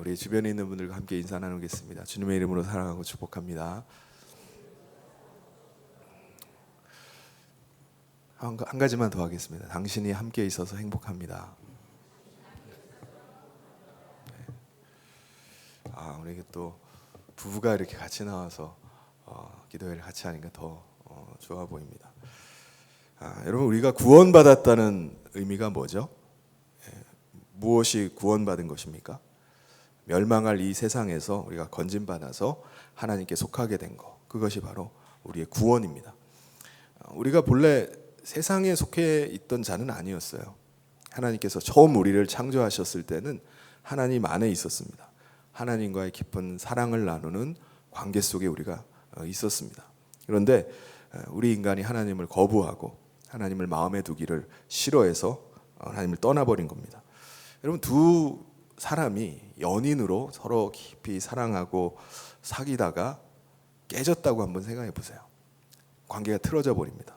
우리 주변에 있는 분들과 함께 인사 나누겠습니다. 주님의 이름으로 사랑하고 축복합니다. 한 가지만 더 하겠습니다. 당신이 함께 있어서 행복합니다. 우리 또 부부가 이렇게 같이 나와서 기도회를 같이 하니까 더 좋아 보입니다. 여러분, 우리가 구원받았다는 의미가 뭐죠? 무엇이 구원받은 것입니까? 멸망할 이 세상에서 우리가 건진받아서 하나님께 속하게 된 것, 그것이 바로 우리의 구원입니다. 우리가 본래 세상에 속해 있던 자는 아니었어요. 하나님께서 처음 우리를 창조하셨을 때는 하나님 안에 있었습니다. 하나님과의 깊은 사랑을 나누는 관계 속에 우리가 있었습니다. 그런데 우리 인간이 하나님을 거부하고 하나님을 마음에 두기를 싫어해서 하나님을 떠나버린 겁니다. 여러분, 두 사람이 연인으로 서로 깊이 사랑하고 사귀다가 깨졌다고 한번 생각해 보세요. 관계가 틀어져 버립니다.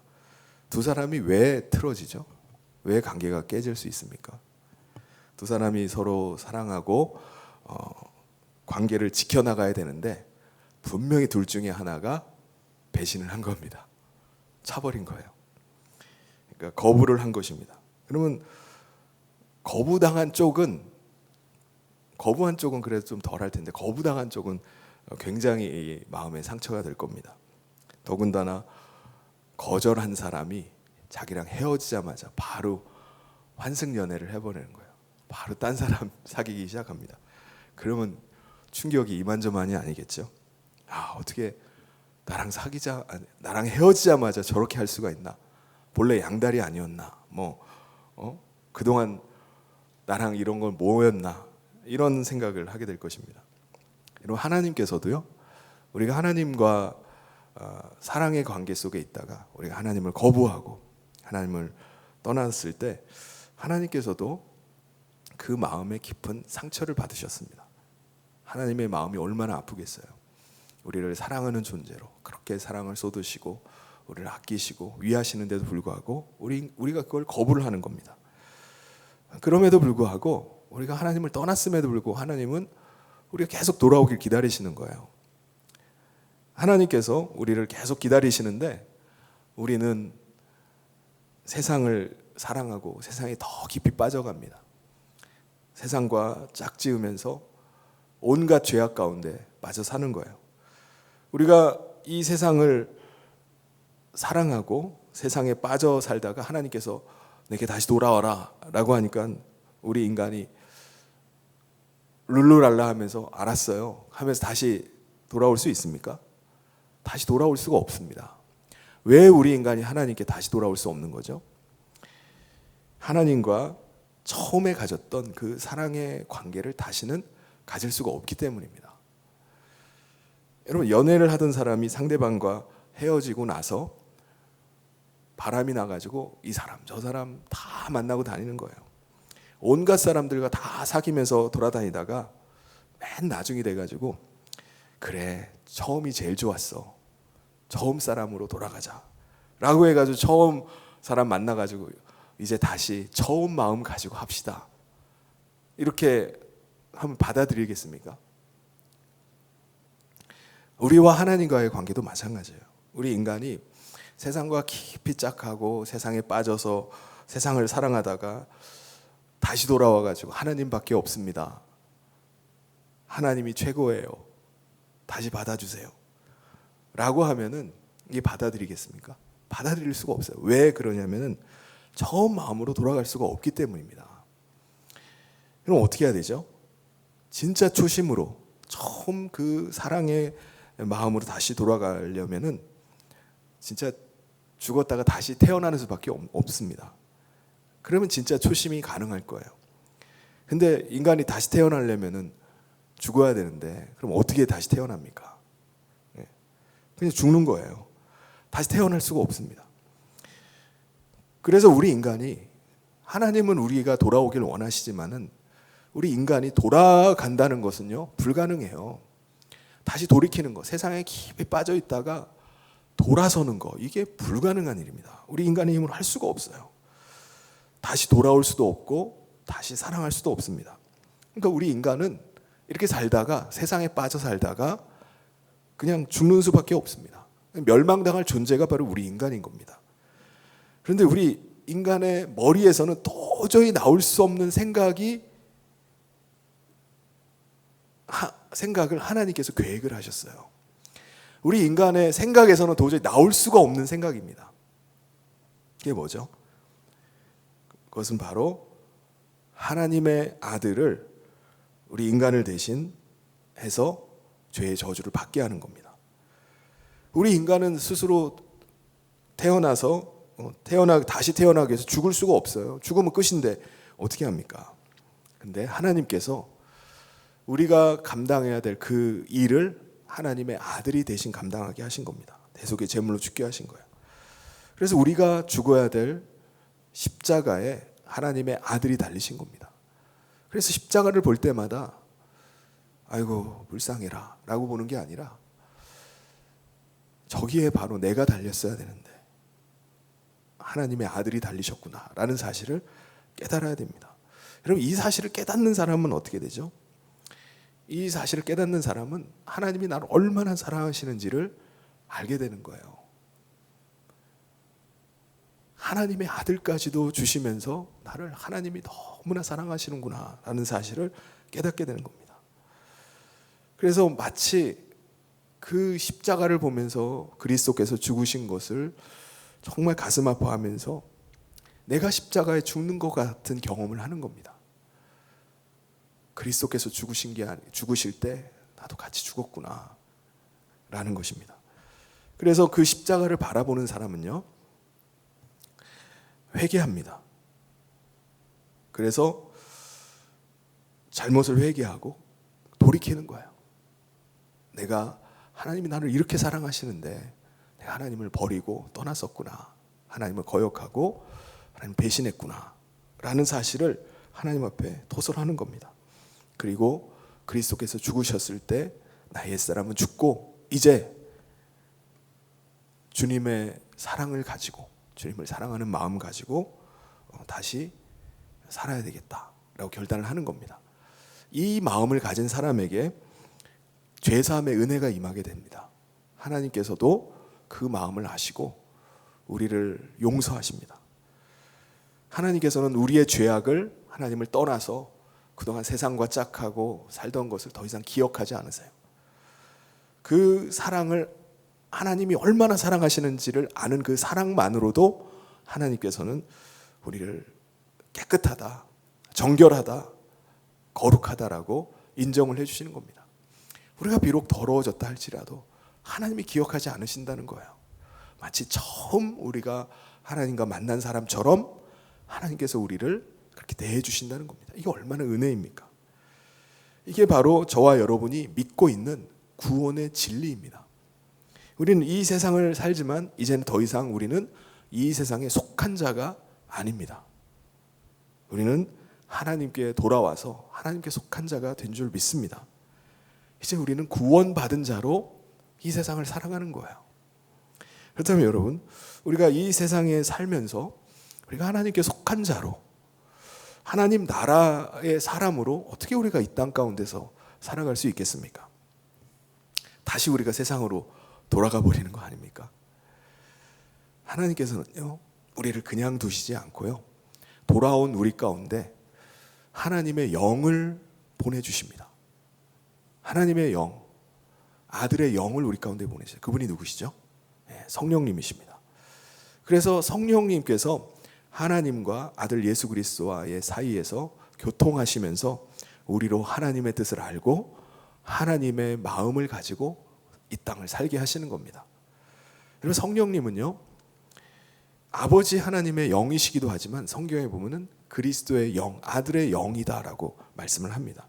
두 사람이 왜 틀어지죠? 왜 관계가 깨질 수 있습니까? 두 사람이 서로 사랑하고 관계를 지켜나가야 되는데 분명히 둘 중에 하나가 배신을 한 겁니다. 차버린 거예요. 그러니까 거부를 한 것입니다. 그러면 거부한 쪽은 그래도 좀 덜할 텐데 거부당한 쪽은 굉장히 마음에 상처가 될 겁니다. 더군다나 거절한 사람이 자기랑 헤어지자마자 바로 환승연애를 해버리는 거예요. 바로 딴 사람 사귀기 시작합니다. 그러면 충격이 이만저만이 아니겠죠. 어떻게 나랑 헤어지자마자 저렇게 할 수가 있나? 본래 양다리 아니었나? 그동안 나랑 이런 건 뭐였나? 이런 생각을 하게 될 것입니다. 여러분, 하나님께서도요, 우리가 하나님과 사랑의 관계 속에 있다가 우리가 하나님을 거부하고 하나님을 떠났을 때 하나님께서도 그 마음에 깊은 상처를 받으셨습니다. 하나님의 마음이 얼마나 아프겠어요. 우리를 사랑하는 존재로 그렇게 사랑을 쏟으시고 우리를 아끼시고 위하시는데도 불구하고 우리가 그걸 거부를 하는 겁니다. 그럼에도 불구하고 우리가 하나님을 떠났음에도 불구하고 하나님은 우리가 계속 돌아오길 기다리시는 거예요. 하나님께서 우리를 계속 기다리시는데 우리는 세상을 사랑하고 세상에 더 깊이 빠져갑니다. 세상과 짝지으면서 온갖 죄악 가운데 빠져 사는 거예요. 우리가 이 세상을 사랑하고 세상에 빠져 살다가 하나님께서 내게 다시 돌아와라 라고 하니까 우리 인간이 룰루랄라 하면서 알았어요 하면서 다시 돌아올 수 있습니까? 다시 돌아올 수가 없습니다. 왜 우리 인간이 하나님께 다시 돌아올 수 없는 거죠? 하나님과 처음에 가졌던 그 사랑의 관계를 다시는 가질 수가 없기 때문입니다. 여러분, 연애를 하던 사람이 상대방과 헤어지고 나서 바람이 나가지고 이 사람 저 사람 다 만나고 다니는 거예요. 온갖 사람들과 다 사귀면서 돌아다니다가 맨 나중이 돼가지고 그래, 처음이 제일 좋았어, 처음 사람으로 돌아가자 라고 해가지고 처음 사람 만나가지고 이제 다시 처음 마음 가지고 합시다, 이렇게 하면 받아들이겠습니까? 우리와 하나님과의 관계도 마찬가지예요. 우리 인간이 세상과 깊이 짝하고 세상에 빠져서 세상을 사랑하다가 다시 돌아와가지고 하나님밖에 없습니다, 하나님이 최고예요, 다시 받아주세요 라고 하면은 이게 받아들이겠습니까? 받아들일 수가 없어요. 왜 그러냐면은 처음 마음으로 돌아갈 수가 없기 때문입니다. 그럼 어떻게 해야 되죠? 진짜 초심으로 처음 그 사랑의 마음으로 다시 돌아가려면은 진짜 죽었다가 다시 태어나는 수밖에 없습니다. 그러면 진짜 초심이 가능할 거예요. 근데 인간이 다시 태어나려면은 죽어야 되는데 그럼 어떻게 다시 태어납니까? 그냥 죽는 거예요. 다시 태어날 수가 없습니다. 그래서 우리 인간이, 하나님은 우리가 돌아오길 원하시지만은 우리 인간이 돌아간다는 것은요 불가능해요. 다시 돌이키는 거, 세상에 깊이 빠져 있다가 돌아서는 거, 이게 불가능한 일입니다. 우리 인간의 힘으로 할 수가 없어요. 다시 돌아올 수도 없고 다시 사랑할 수도 없습니다. 그러니까 우리 인간은 이렇게 살다가 세상에 빠져 살다가 그냥 죽는 수밖에 없습니다. 멸망당할 존재가 바로 우리 인간인 겁니다. 그런데 우리 인간의 머리에서는 도저히 나올 수 없는 생각을 하나님께서 계획을 하셨어요. 우리 인간의 생각에서는 도저히 나올 수가 없는 생각입니다. 그게 뭐죠? 그것은 바로 하나님의 아들을 우리 인간을 대신 해서 죄의 저주를 받게 하는 겁니다. 우리 인간은 스스로 다시 태어나기 위해서 죽을 수가 없어요. 죽으면 끝인데 어떻게 합니까? 근데 하나님께서 우리가 감당해야 될 그 일을 하나님의 아들이 대신 감당하게 하신 겁니다. 대속의 제물로 죽게 하신 거예요. 그래서 우리가 죽어야 될 십자가에 하나님의 아들이 달리신 겁니다. 그래서 십자가를 볼 때마다 아이고 불쌍해라 라고 보는 게 아니라 저기에 바로 내가 달렸어야 되는데 하나님의 아들이 달리셨구나 라는 사실을 깨달아야 됩니다. 여러분, 이 사실을 깨닫는 사람은 어떻게 되죠? 이 사실을 깨닫는 사람은 하나님이 나를 얼마나 사랑하시는지를 알게 되는 거예요. 하나님의 아들까지도 주시면서 나를 하나님이 너무나 사랑하시는구나 라는 사실을 깨닫게 되는 겁니다. 그래서 마치 그 십자가를 보면서 그리스도께서 죽으신 것을 정말 가슴 아파하면서 내가 십자가에 죽는 것 같은 경험을 하는 겁니다. 그리스도께서 죽으실 때 나도 같이 죽었구나 라는 것입니다. 그래서 그 십자가를 바라보는 사람은요, 회개합니다. 그래서 잘못을 회개하고 돌이키는 거예요. 내가 하나님이 나를 이렇게 사랑하시는데 내가 하나님을 버리고 떠났었구나, 하나님을 거역하고 하나님 배신했구나 라는 사실을 하나님 앞에 토설하는 겁니다. 그리고 그리스도께서 죽으셨을 때 나의 옛사람은 죽고 이제 주님의 사랑을 가지고, 주님을 사랑하는 마음 가지고 다시 살아야 되겠다라고 결단을 하는 겁니다. 이 마음을 가진 사람에게 죄사함의 은혜가 임하게 됩니다. 하나님께서도 그 마음을 아시고 우리를 용서하십니다. 하나님께서는 우리의 죄악을 하나님을 떠나서 그동안 세상과 짝하고 살던 것을 더 이상 기억하지 않으세요. 그 사랑을, 하나님이 얼마나 사랑하시는지를 아는 그 사랑만으로도 하나님께서는 우리를 깨끗하다, 정결하다, 거룩하다라고 인정을 해주시는 겁니다. 우리가 비록 더러워졌다 할지라도 하나님이 기억하지 않으신다는 거예요. 마치 처음 우리가 하나님과 만난 사람처럼 하나님께서 우리를 그렇게 대해 주신다는 겁니다. 이게 얼마나 은혜입니까? 이게 바로 저와 여러분이 믿고 있는 구원의 진리입니다. 우리는 이 세상을 살지만 이제는 더 이상 우리는 이 세상에 속한 자가 아닙니다. 우리는 하나님께 돌아와서 하나님께 속한 자가 된 줄 믿습니다. 이제 우리는 구원받은 자로 이 세상을 살아가는 거예요. 그렇다면 여러분, 우리가 이 세상에 살면서 우리가 하나님께 속한 자로, 하나님 나라의 사람으로 어떻게 우리가 이 땅 가운데서 살아갈 수 있겠습니까? 다시 우리가 세상으로 돌아가 버리는 거 아닙니까? 하나님께서는요, 우리를 그냥 두시지 않고요, 돌아온 우리 가운데 하나님의 영을 보내주십니다. 하나님의 영, 아들의 영을 우리 가운데 보내셔요. 그분이 누구시죠? 성령님이십니다. 그래서 성령님께서 하나님과 아들 예수 그리스도와의 사이에서 교통하시면서 우리로 하나님의 뜻을 알고 하나님의 마음을 가지고 이 땅을 살게 하시는 겁니다. 여러분, 성령님은요, 아버지 하나님의 영이시기도 하지만 성경에 보면은 그리스도의 영, 아들의 영이다라고 말씀을 합니다.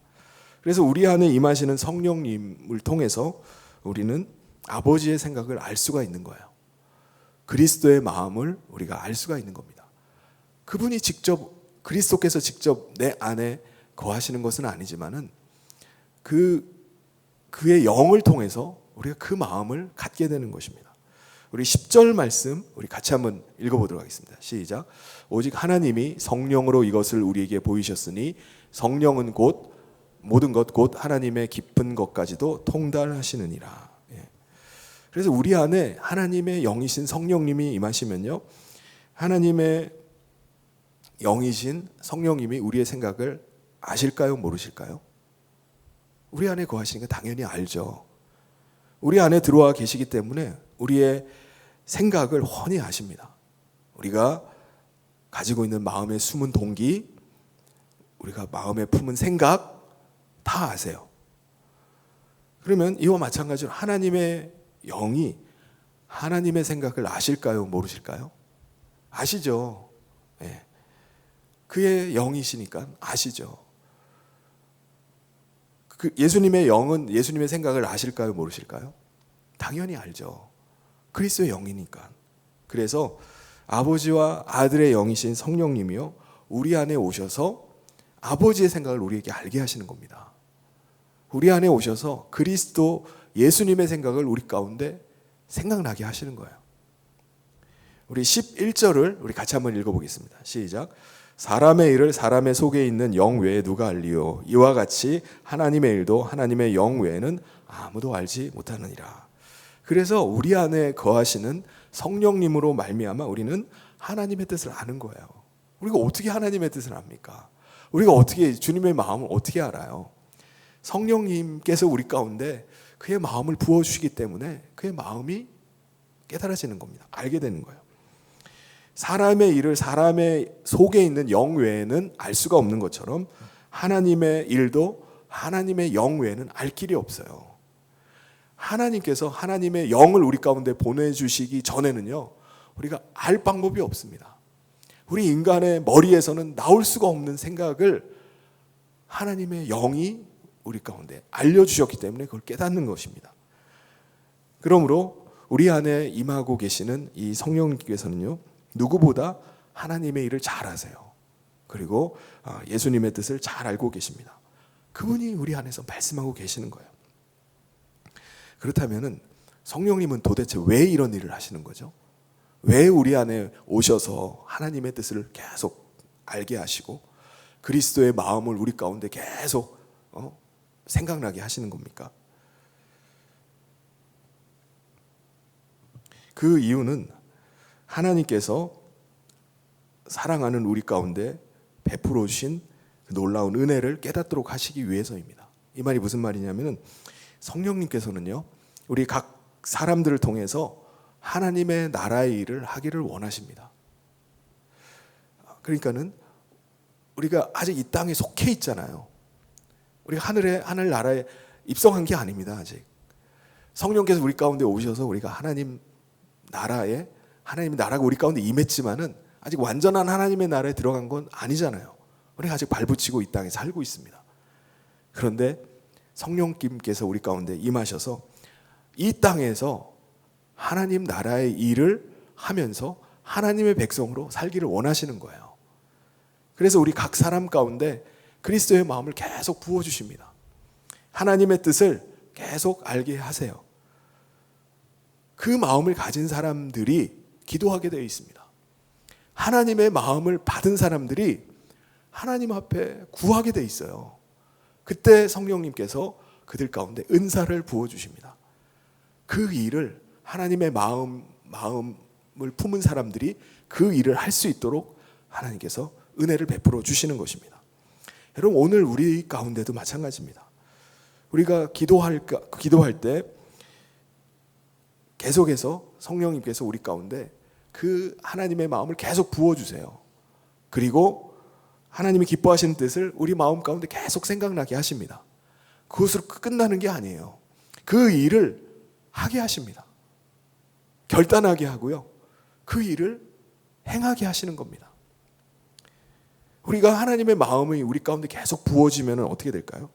그래서 우리 안에 임하시는 성령님을 통해서 우리는 아버지의 생각을 알 수가 있는 거예요. 그리스도의 마음을 우리가 알 수가 있는 겁니다. 그분이 직접, 그리스도께서 직접 내 안에 거하시는 것은 아니지만은 그의 영을 통해서 우리가 그 마음을 갖게 되는 것입니다. 우리 10절 말씀 우리 같이 한번 읽어보도록 하겠습니다. 시작. 오직 하나님이 성령으로 이것을 우리에게 보이셨으니 성령은 곧 모든 것 곧 하나님의 깊은 것까지도 통달하시느니라. 예. 그래서 우리 안에 하나님의 영이신 성령님이 임하시면요, 하나님의 영이신 성령님이 우리의 생각을 아실까요? 모르실까요? 우리 안에 거하시니까 당연히 알죠. 우리 안에 들어와 계시기 때문에 우리의 생각을 훤히 아십니다. 우리가 가지고 있는 마음의 숨은 동기, 우리가 마음에 품은 생각 다 아세요. 그러면 이와 마찬가지로 하나님의 영이 하나님의 생각을 아실까요? 모르실까요? 아시죠. 예. 그의 영이시니까 아시죠. 그 예수님의 영은 예수님의 생각을 아실까요? 모르실까요? 당연히 알죠. 그리스도의 영이니까. 그래서 아버지와 아들의 영이신 성령님이요, 우리 안에 오셔서 아버지의 생각을 우리에게 알게 하시는 겁니다. 우리 안에 오셔서 그리스도 예수님의 생각을 우리 가운데 생각나게 하시는 거예요. 우리 11절을 우리 같이 한번 읽어보겠습니다. 시작. 사람의 일을 사람의 속에 있는 영 외에 누가 알리요? 이와 같이 하나님의 일도 하나님의 영 외에는 아무도 알지 못하느니라. 그래서 우리 안에 거하시는 성령님으로 말미암아 우리는 하나님의 뜻을 아는 거예요. 우리가 어떻게 하나님의 뜻을 압니까? 우리가 어떻게 주님의 마음을 어떻게 알아요? 성령님께서 우리 가운데 그의 마음을 부어주시기 때문에 그의 마음이 깨달아지는 겁니다. 알게 되는 거예요. 사람의 일을 사람의 속에 있는 영 외에는 알 수가 없는 것처럼 하나님의 일도 하나님의 영 외에는 알 길이 없어요. 하나님께서 하나님의 영을 우리 가운데 보내주시기 전에는요, 우리가 알 방법이 없습니다. 우리 인간의 머리에서는 나올 수가 없는 생각을 하나님의 영이 우리 가운데 알려주셨기 때문에 그걸 깨닫는 것입니다. 그러므로 우리 안에 임하고 계시는 이 성령님께서는요, 누구보다 하나님의 일을 잘 아세요. 그리고 예수님의 뜻을 잘 알고 계십니다. 그분이 우리 안에서 말씀하고 계시는 거예요. 그렇다면 성령님은 도대체 왜 이런 일을 하시는 거죠? 왜 우리 안에 오셔서 하나님의 뜻을 계속 알게 하시고 그리스도의 마음을 우리 가운데 계속 생각나게 하시는 겁니까? 그 이유는 하나님께서 사랑하는 우리 가운데 베풀어 주신 놀라운 은혜를 깨닫도록 하시기 위해서입니다. 이 말이 무슨 말이냐면 성령님께서는요, 우리 각 사람들을 통해서 하나님의 나라의 일을 하기를 원하십니다. 그러니까는 우리가 아직 이 땅에 속해 있잖아요. 우리가 하늘 나라에 입성한 게 아닙니다. 아직 성령께서 우리 가운데 오셔서 우리가 하나님 나라가 우리 가운데 임했지만은 아직 완전한 하나님의 나라에 들어간 건 아니잖아요. 우리가 아직 발붙이고 이 땅에 살고 있습니다. 그런데 성령님께서 우리 가운데 임하셔서 이 땅에서 하나님 나라의 일을 하면서 하나님의 백성으로 살기를 원하시는 거예요. 그래서 우리 각 사람 가운데 그리스도의 마음을 계속 부어주십니다. 하나님의 뜻을 계속 알게 하세요. 그 마음을 가진 사람들이 기도하게 되어 있습니다. 하나님의 마음을 받은 사람들이 하나님 앞에 구하게 되어 있어요. 그때 성령님께서 그들 가운데 은사를 부어주십니다. 그 일을 하나님의 마음을 품은 사람들이 그 일을 할 수 있도록 하나님께서 은혜를 베풀어 주시는 것입니다. 여러분, 오늘 우리 가운데도 마찬가지입니다. 우리가 기도할 때 계속해서 성령님께서 우리 가운데 그 하나님의 마음을 계속 부어주세요. 그리고 하나님이 기뻐하시는 뜻을 우리 마음 가운데 계속 생각나게 하십니다. 그것으로 끝나는 게 아니에요. 그 일을 하게 하십니다. 결단하게 하고요, 그 일을 행하게 하시는 겁니다. 우리가 하나님의 마음이 우리 가운데 계속 부어지면 어떻게 될까요?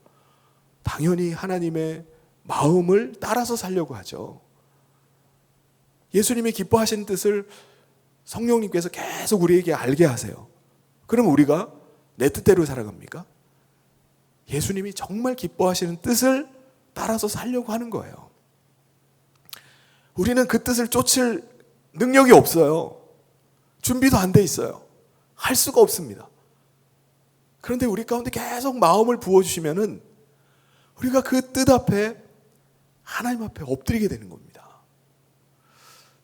당연히 하나님의 마음을 따라서 살려고 하죠. 예수님이 기뻐하시는 뜻을 성령님께서 계속 우리에게 알게 하세요. 그럼 우리가 내 뜻대로 살아갑니까? 예수님이 정말 기뻐하시는 뜻을 따라서 살려고 하는 거예요. 우리는 그 뜻을 쫓을 능력이 없어요. 준비도 안 돼 있어요. 할 수가 없습니다. 그런데 우리 가운데 계속 마음을 부어주시면은 우리가 그 뜻 앞에 하나님 앞에 엎드리게 되는 겁니다.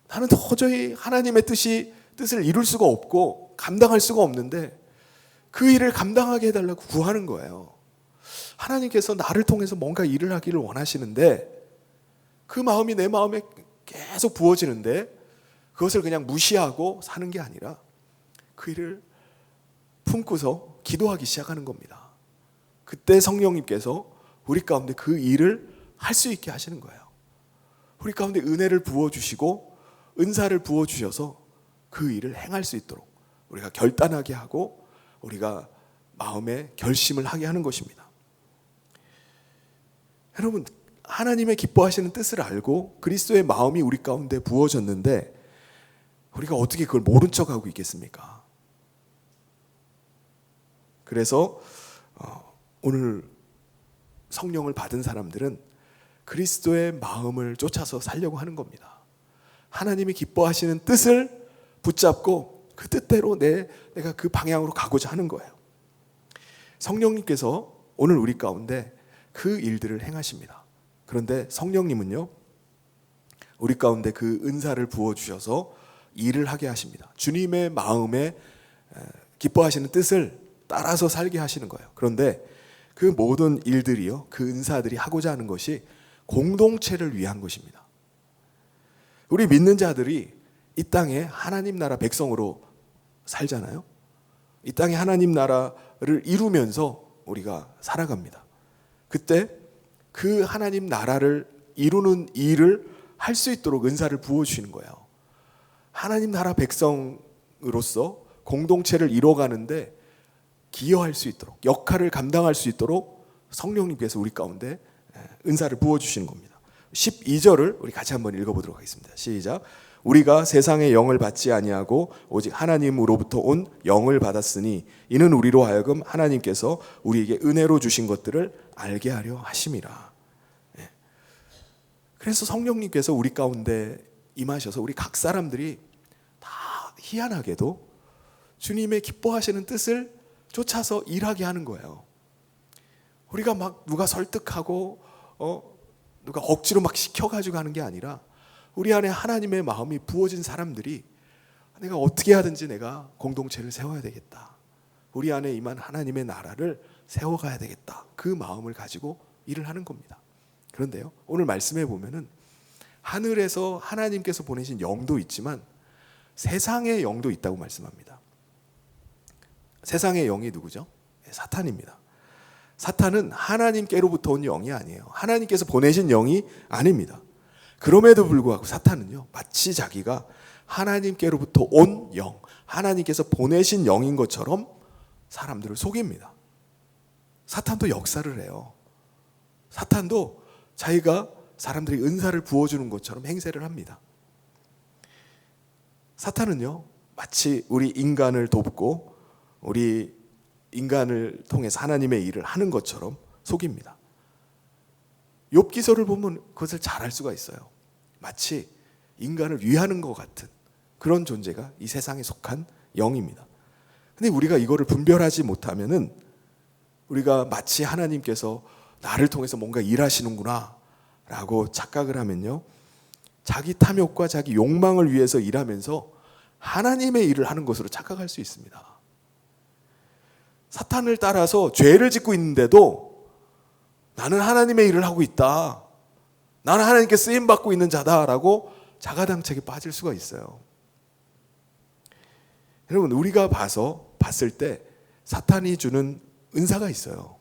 나는 도저히 하나님의 뜻을 이룰 수가 없고 감당할 수가 없는데 그 일을 감당하게 해달라고 구하는 거예요. 하나님께서 나를 통해서 뭔가 일을 하기를 원하시는데 그 마음이 내 마음에 계속 부어지는데 그것을 그냥 무시하고 사는 게 아니라 그 일을 품고서 기도하기 시작하는 겁니다. 그때 성령님께서 우리 가운데 그 일을 할 수 있게 하시는 거예요. 우리 가운데 은혜를 부어주시고 은사를 부어주셔서 그 일을 행할 수 있도록 우리가 결단하게 하고 우리가 마음에 결심을 하게 하는 것입니다. 여러분, 하나님의 기뻐하시는 뜻을 알고 그리스도의 마음이 우리 가운데 부어졌는데 우리가 어떻게 그걸 모른 척하고 있겠습니까? 그래서 오늘 성령을 받은 사람들은 그리스도의 마음을 쫓아서 살려고 하는 겁니다. 하나님이 기뻐하시는 뜻을 붙잡고 그 뜻대로 내가 그 방향으로 가고자 하는 거예요. 성령님께서 오늘 우리 가운데 그 일들을 행하십니다. 그런데 성령님은요, 우리 가운데 그 은사를 부어주셔서 일을 하게 하십니다. 주님의 마음에 기뻐하시는 뜻을 따라서 살게 하시는 거예요. 그런데 그 모든 일들이요, 그 은사들이 하고자 하는 것이 공동체를 위한 것입니다. 우리 믿는 자들이 이 땅에 하나님 나라 백성으로 살잖아요. 이 땅에 하나님 나라를 이루면서 우리가 살아갑니다. 그때 그 하나님 나라를 이루는 일을 할 수 있도록 은사를 부어주시는 거예요. 하나님 나라 백성으로서 공동체를 이뤄가는데 기여할 수 있도록, 역할을 감당할 수 있도록 성령님께서 우리 가운데 은사를 부어주시는 겁니다. 12절을 우리 같이 한번 읽어보도록 하겠습니다. 시작. 우리가 세상의 영을 받지 아니하고 오직 하나님으로부터 온 영을 받았으니 이는 우리로 하여금 하나님께서 우리에게 은혜로 주신 것들을 알게 하려 하심이라. 그래서 성령님께서 우리 가운데 임하셔서 우리 각 사람들이 다 희한하게도 주님의 기뻐하시는 뜻을 쫓아서 일하게 하는 거예요. 우리가 막 누가 설득하고 누가 억지로 막 시켜가지고 하는 게 아니라 우리 안에 하나님의 마음이 부어진 사람들이 내가 어떻게 하든지 내가 공동체를 세워야 되겠다. 우리 안에 임한 하나님의 나라를 세워가야 되겠다. 그 마음을 가지고 일을 하는 겁니다. 그런데요, 오늘 말씀해 보면은 하늘에서 하나님께서 보내신 영도 있지만 세상의 영도 있다고 말씀합니다. 세상의 영이 누구죠? 사탄입니다. 사탄은 하나님께로부터 온 영이 아니에요. 하나님께서 보내신 영이 아닙니다. 그럼에도 불구하고 사탄은요, 마치 자기가 하나님께로부터 온 영, 하나님께서 보내신 영인 것처럼 사람들을 속입니다. 사탄도 역사를 해요. 사탄도 자기가 사람들이 은사를 부어주는 것처럼 행세를 합니다. 사탄은요, 마치 우리 인간을 돕고 우리 인간을 통해서 하나님의 일을 하는 것처럼 속입니다. 욥기서를 보면 그것을 잘 알 수가 있어요. 마치 인간을 위하는 것 같은 그런 존재가 이 세상에 속한 영입니다. 근데 우리가 이거를 분별하지 못하면은 우리가 마치 하나님께서 나를 통해서 뭔가 일하시는구나 라고 착각을 하면요, 자기 탐욕과 자기 욕망을 위해서 일하면서 하나님의 일을 하는 것으로 착각할 수 있습니다. 사탄을 따라서 죄를 짓고 있는데도 나는 하나님의 일을 하고 있다, 나는 하나님께 쓰임받고 있는 자다라고 자가당착에 빠질 수가 있어요. 여러분, 우리가 봤을 때 사탄이 주는 은사가 있어요.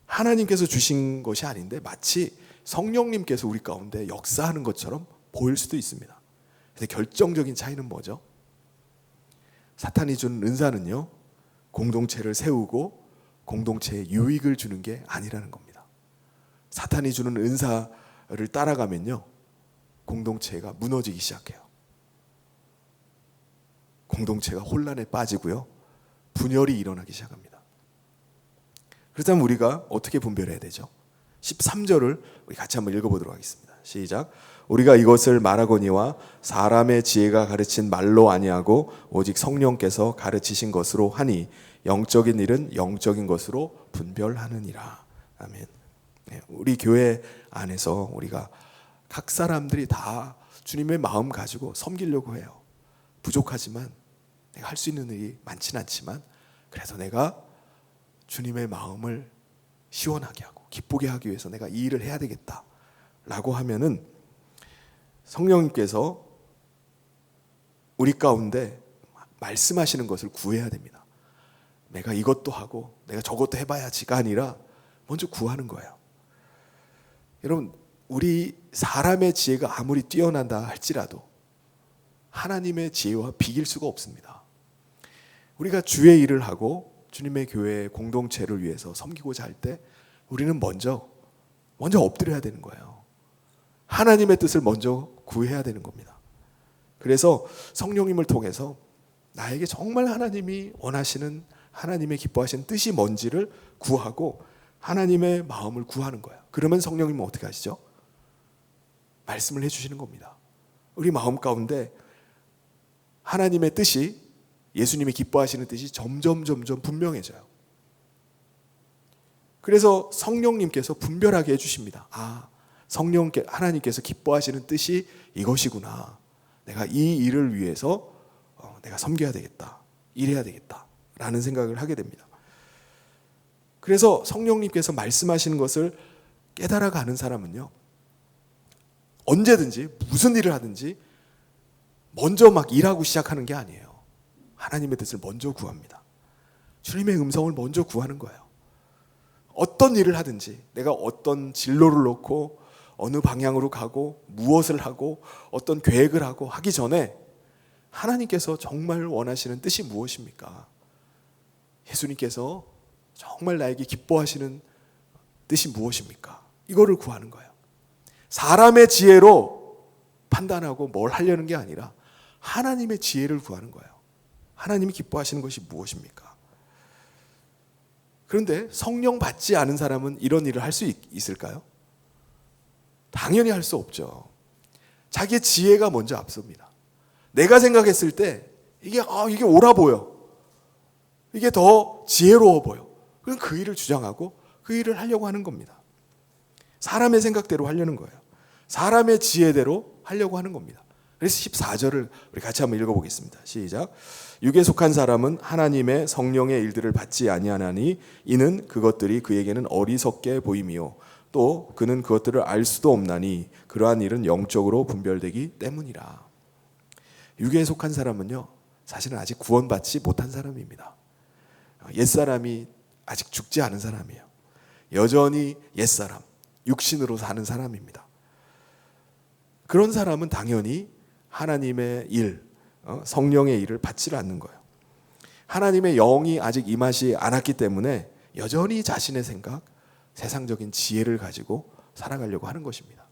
하나님께서 주신 것이 아닌데 마치 성령님께서 우리 가운데 역사하는 것처럼 보일 수도 있습니다. 근데 결정적인 차이는 뭐죠? 사탄이 주는 은사는요, 공동체를 세우고 공동체에 유익을 주는 게 아니라는 겁니다. 사탄이 주는 은사를 따라가면요, 공동체가 무너지기 시작해요. 공동체가 혼란에 빠지고요, 분열이 일어나기 시작합니다. 그렇다면 우리가 어떻게 분별해야 되죠? 13절을 우리 같이 한번 읽어보도록 하겠습니다. 시작. 우리가 이것을 말하거니와 사람의 지혜가 가르친 말로 아니하고 오직 성령께서 가르치신 것으로 하니 영적인 일은 영적인 것으로 분별하느니라. 아멘. 네, 우리 교회 안에서 우리가 각 사람들이 다 주님의 마음 가지고 섬기려고 해요. 부족하지만, 내가 할 수 있는 일이 많지는 않지만 그래서 내가 주님의 마음을 시원하게 하고 기쁘게 하기 위해서 내가 이 일을 해야 되겠다라고 하면은 성령님께서 우리 가운데 말씀하시는 것을 구해야 됩니다. 내가 이것도 하고 내가 저것도 해봐야지가 아니라 먼저 구하는 거예요. 여러분, 우리 사람의 지혜가 아무리 뛰어난다 할지라도 하나님의 지혜와 비길 수가 없습니다. 우리가 주의 일을 하고 주님의 교회 공동체를 위해서 섬기고자 할 때 우리는 먼저 엎드려야 되는 거예요. 하나님의 뜻을 먼저 구해야 되는 겁니다. 그래서 성령님을 통해서 나에게 정말 하나님이 원하시는, 하나님의 기뻐하시는 뜻이 뭔지를 구하고 하나님의 마음을 구하는 거예요. 그러면 성령님은 어떻게 하시죠? 말씀을 해주시는 겁니다. 우리 마음 가운데 하나님의 뜻이, 예수님이 기뻐하시는 뜻이 점점 분명해져요. 그래서 성령님께서 분별하게 해주십니다. 하나님께서 기뻐하시는 뜻이 이것이구나. 내가 이 일을 위해서 내가 섬겨야 되겠다, 일해야 되겠다 라는 생각을 하게 됩니다. 그래서 성령님께서 말씀하시는 것을 깨달아가는 사람은요, 언제든지 무슨 일을 하든지 먼저 막 일하고 시작하는 게 아니에요. 하나님의 뜻을 먼저 구합니다. 주님의 음성을 먼저 구하는 거예요. 어떤 일을 하든지, 내가 어떤 진로를 놓고 어느 방향으로 가고 무엇을 하고 어떤 계획을 하고 하기 전에 하나님께서 정말 원하시는 뜻이 무엇입니까? 예수님께서 정말 나에게 기뻐하시는 뜻이 무엇입니까? 이거를 구하는 거예요. 사람의 지혜로 판단하고 뭘 하려는 게 아니라 하나님의 지혜를 구하는 거예요. 하나님이 기뻐하시는 것이 무엇입니까? 그런데 성령 받지 않은 사람은 이런 일을 할 수 있을까요? 당연히 할 수 없죠. 자기의 지혜가 먼저 앞섭니다. 내가 생각했을 때 이게 옳아 보여, 이게 더 지혜로워 보여. 그럼 그 일을 주장하고 그 일을 하려고 하는 겁니다. 사람의 생각대로 하려는 거예요. 사람의 지혜대로 하려고 하는 겁니다. 그래서 14절을 우리 같이 한번 읽어보겠습니다. 시작. 육에 속한 사람은 하나님의 성령의 일들을 받지 아니하나니 이는 그것들이 그에게는 어리석게 보임이요 또 그는 그것들을 알 수도 없나니 그러한 일은 영적으로 분별되기 때문이라. 육에 속한 사람은요, 사실은 아직 구원받지 못한 사람입니다. 옛사람이 아직 죽지 않은 사람이에요. 여전히 옛사람, 육신으로 사는 사람입니다. 그런 사람은 당연히 하나님의 일, 성령의 일을 받지 않는 거예요. 하나님의 영이 아직 임하지 않았기 때문에 여전히 자신의 생각, 세상적인 지혜를 가지고 살아가려고 하는 것입니다.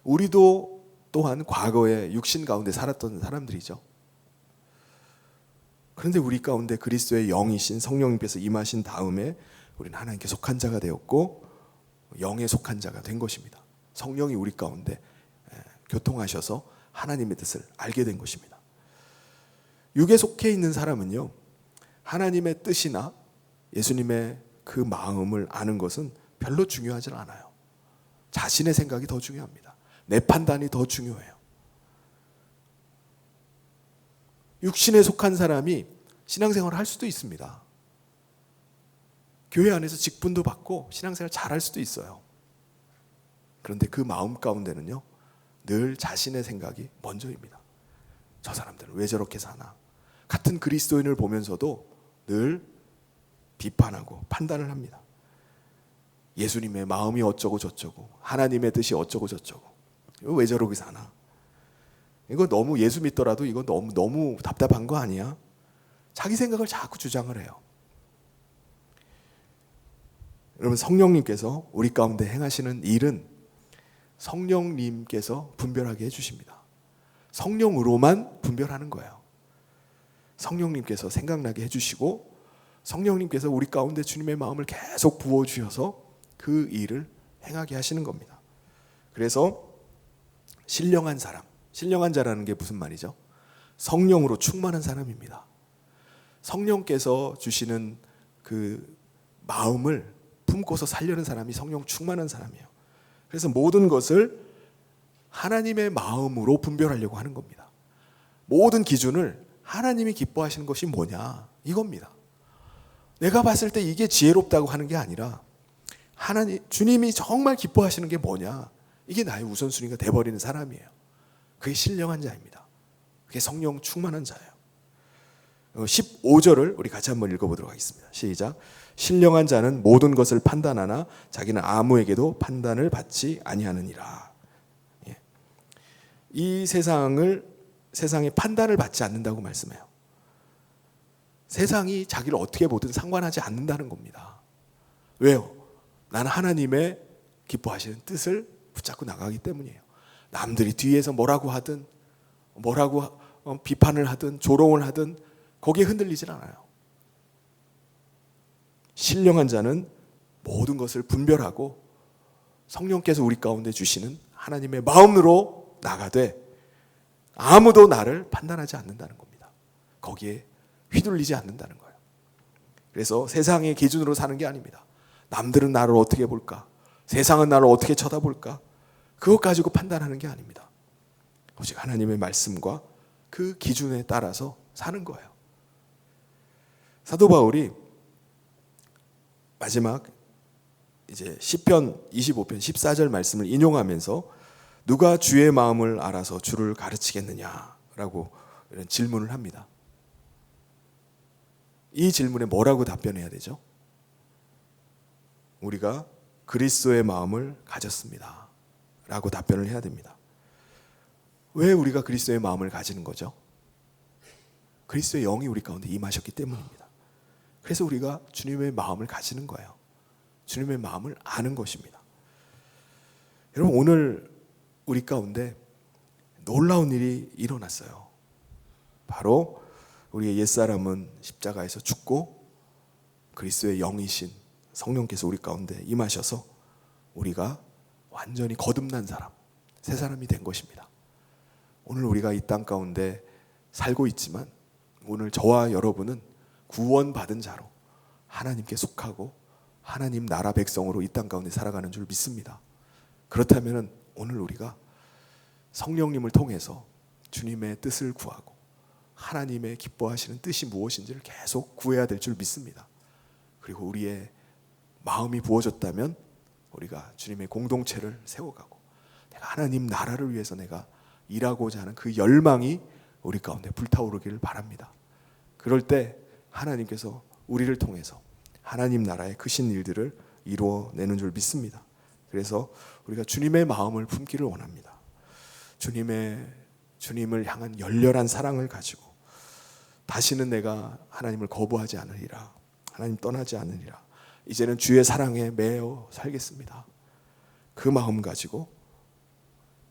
우리도 또한 과거에 육신 가운데 살았던 사람들이죠. 그런데 우리 가운데 그리스도의 영이신 성령님께서 임하신 다음에 우리는 하나님께 속한 자가 되었고 영에 속한 자가 된 것입니다. 성령이 우리 가운데 교통하셔서 하나님의 뜻을 알게 된 것입니다. 육에 속해 있는 사람은요, 하나님의 뜻이나 예수님의 그 마음을 아는 것은 별로 중요하지 않아요. 자신의 생각이 더 중요합니다. 내 판단이 더 중요해요. 육신에 속한 사람이 신앙생활을 할 수도 있습니다. 교회 안에서 직분도 받고 신앙생활 잘할 수도 있어요. 그런데 그 마음 가운데는요, 늘 자신의 생각이 먼저입니다. 저 사람들은 왜 저렇게 사나? 같은 그리스도인을 보면서도 늘 비판하고 판단을 합니다. 예수님의 마음이 어쩌고 저쩌고 하나님의 뜻이 어쩌고 저쩌고 왜 저렇게 사나? 이거 너무 예수 믿더라도 이거 너무 답답한 거 아니야? 자기 생각을 자꾸 주장을 해요. 여러분, 성령님께서 우리 가운데 행하시는 일은 성령님께서 분별하게 해주십니다. 성령으로만 분별하는 거예요. 성령님께서 생각나게 해주시고 성령님께서 우리 가운데 주님의 마음을 계속 부어주셔서 그 일을 행하게 하시는 겁니다. 그래서 신령한 사람, 신령한 자라는 게 무슨 말이죠? 성령으로 충만한 사람입니다. 성령께서 주시는 그 마음을 품고서 살려는 사람이 성령 충만한 사람이에요. 그래서 모든 것을 하나님의 마음으로 분별하려고 하는 겁니다. 모든 기준을 하나님이 기뻐하시는 것이 뭐냐 이겁니다. 내가 봤을 때 이게 지혜롭다고 하는 게 아니라 주님이 정말 기뻐하시는 게 뭐냐, 이게 나의 우선순위가 돼버리는 사람이에요. 그게 신령한 자입니다. 그게 성령 충만한 자예요. 15절을 우리 같이 한번 읽어보도록 하겠습니다. 시작. 신령한 자는 모든 것을 판단하나 자기는 아무에게도 판단을 받지 아니하느니라. 이 세상에 판단을 받지 않는다고 말씀해요. 세상이 자기를 어떻게 보든 상관하지 않는다는 겁니다. 왜요? 나는 하나님의 기뻐하시는 뜻을 붙잡고 나가기 때문이에요. 남들이 뒤에서 뭐라고 하든, 뭐라고 비판을 하든 조롱을 하든 거기에 흔들리질 않아요. 신령한 자는 모든 것을 분별하고 성령께서 우리 가운데 주시는 하나님의 마음으로 나가되 아무도 나를 판단하지 않는다는 겁니다. 거기에 휘둘리지 않는다는 거예요. 그래서 세상의 기준으로 사는 게 아닙니다. 남들은 나를 어떻게 볼까? 세상은 나를 어떻게 쳐다볼까? 그것 가지고 판단하는 게 아닙니다. 오직 하나님의 말씀과 그 기준에 따라서 사는 거예요. 사도 바울이 마지막 이제 시편 25편 14절 말씀을 인용하면서 누가 주의 마음을 알아서 주를 가르치겠느냐라고 이런 질문을 합니다. 이 질문에 뭐라고 답변해야 되죠? 우리가 그리스도의 마음을 가졌습니다 라고 답변을 해야 됩니다. 왜 우리가 그리스도의 마음을 가지는 거죠? 그리스도의 영이 우리 가운데 임하셨기 때문입니다. 그래서 우리가 주님의 마음을 가지는 거예요. 주님의 마음을 아는 것입니다. 여러분, 오늘 우리 가운데 놀라운 일이 일어났어요. 바로 우리의 옛사람은 십자가에서 죽고 그리스도의 영이신 성령께서 우리 가운데 임하셔서 우리가 완전히 거듭난 사람, 새 사람이 된 것입니다. 오늘 우리가 이 땅 가운데 살고 있지만 오늘 저와 여러분은 구원받은 자로 하나님께 속하고 하나님 나라 백성으로 이 땅 가운데 살아가는 줄 믿습니다. 그렇다면 오늘 우리가 성령님을 통해서 주님의 뜻을 구하고 하나님의 기뻐하시는 뜻이 무엇인지를 계속 구해야 될 줄 믿습니다. 그리고 우리의 마음이 부어졌다면 우리가 주님의 공동체를 세워가고 내가 하나님 나라를 위해서 내가 일하고자 하는 그 열망이 우리 가운데 불타오르기를 바랍니다. 그럴 때 하나님께서 우리를 통해서 하나님 나라의 크신 일들을 이루어내는 줄 믿습니다. 그래서 우리가 주님의 마음을 품기를 원합니다. 주님을 향한 열렬한 사랑을 가지고 다시는 내가 하나님을 거부하지 않으리라, 하나님 떠나지 않으리라, 이제는 주의 사랑에 매여 살겠습니다. 그 마음 가지고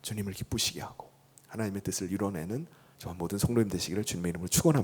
주님을 기쁘시게 하고 하나님의 뜻을 이뤄내는 저와 모든 성도님 되시기를 주님의 이름으로 축원합니다.